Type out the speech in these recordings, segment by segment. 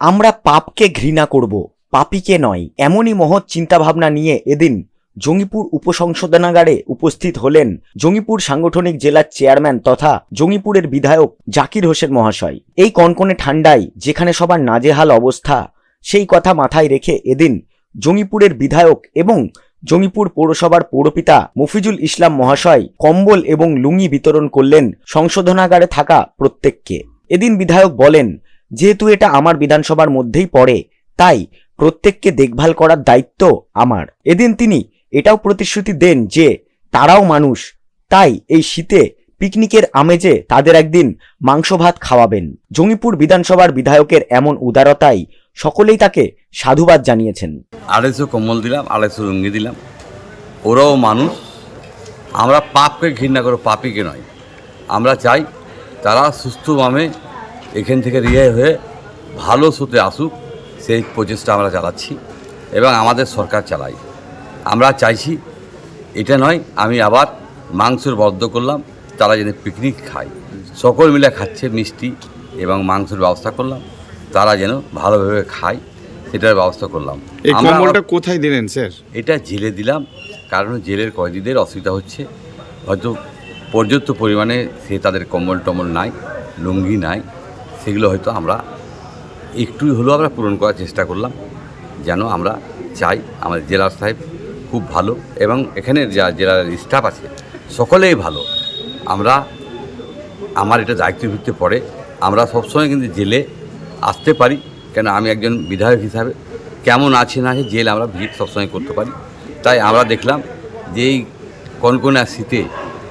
আমরা পাপকে ঘৃণা করব, পাপীকে নয়, এমনই মহৎ চিন্তাভাবনা নিয়ে এদিন জঙ্গিপুর উপসংশোধনাগারে উপস্থিত হলেন জঙ্গিপুর সাংগঠনিক জেলার চেয়ারম্যান তথা জঙ্গিপুরের বিধায়ক জাকির হোসেন মহাশয়। এই কনকনে ঠান্ডায় যেখানে সবার নাজেহাল অবস্থা, সেই কথা মাথায় রেখে এদিন জঙ্গিপুরের বিধায়ক এবং জঙ্গিপুর পৌরসভার পৌরপিতা মফিজুল ইসলাম মহাশয় কম্বল এবং লুঙ্গি বিতরণ করলেন সংশোধনাগারে থাকা প্রত্যেককে। এদিন বিধায়ক বলেন, যেহেতু এটা আমার বিধানসভার মধ্যেই পড়ে, তাই প্রত্যেককে দেখভাল করার দায়িত্ব আমার। এদিন তিনি এটাও প্রতিশ্রুতি দেন যে তারাও মানুষ, তাই এই শীতে পিকনিকের আমেজে তাদের একদিন মাংস ভাত খাওয়াবেন। জঙ্গিপুর বিধানসভার বিধায়কের এমন উদারতায় সকলেই তাকে সাধুবাদ জানিয়েছেন। 250 কম্বল দিলাম, 250 লুঙ্গি দিলাম। ওরাও মানুষ। আমরা পাপকে ঘৃণা করো, পাপীকে নয়। আমরা চাই তারা সুস্থভাবে এখান থেকে রেহাই হয়ে ভালো সুতে আসুক, সেই প্রচেষ্টা আমরা চালাচ্ছি এবং আমাদের সরকার চালাই। আমরা চাইছি এটা নয় আমি আবার মাংসের বদ্ধ করলাম, তারা যেন পিকনিক খায়, সকল মিলে খাচ্ছে, মিষ্টি এবং মাংসের ব্যবস্থা করলাম, তারা যেন ভালোভাবে খায় সেটার ব্যবস্থা করলাম। এই কম্বলটা কোথায় দিলেন স্যার? এটা জেলে দিলাম, কারণ জেলের কয়েদিদের অসুবিধা হচ্ছে, হয়তো পর্যাপ্ত পরিমাণে সে তাদের কম্বল টম্বল নাই, লুঙ্গি নাই, সেগুলো হয়তো আমরা একটু হলেও আমরা পূরণ করার চেষ্টা করলাম। যেন আমরা চাই আমাদের জেলার সাহেব খুব ভালো এবং এখানের যা জেলার স্টাফ আছে সকলেই ভালো। আমার এটা দায়িত্বের ভিত্তিতে পড়ে, আমরা সবসময় কিন্তু জেলে আসতে পারি, কেন আমি একজন বিধায়ক হিসাবে কেমন আছে না আছে জেল আমরা ভিজিট সবসময় করতে পারি। তাই আমরা দেখলাম যে এই কনকনে শীতে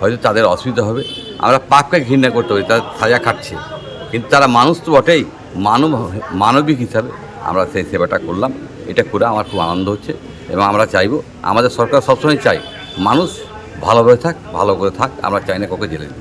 হয়তো তাদের অসুবিধা হবে, আমরা পাপকে ঘৃণা করতে পারি, তারা সাজা খাটছে, কিন্তু তারা মানুষ তো বটেই, মানবিক হিসাবে আমরা সেই সেবাটা করলাম। এটা করে আমার খুব আনন্দ হচ্ছে এবং আমরা চাইব, আমাদের সরকার সবসময় চাই মানুষ ভালোভাবে থাক, ভালো করে থাক, আমরা চাই না কাউকে জেলে দিই।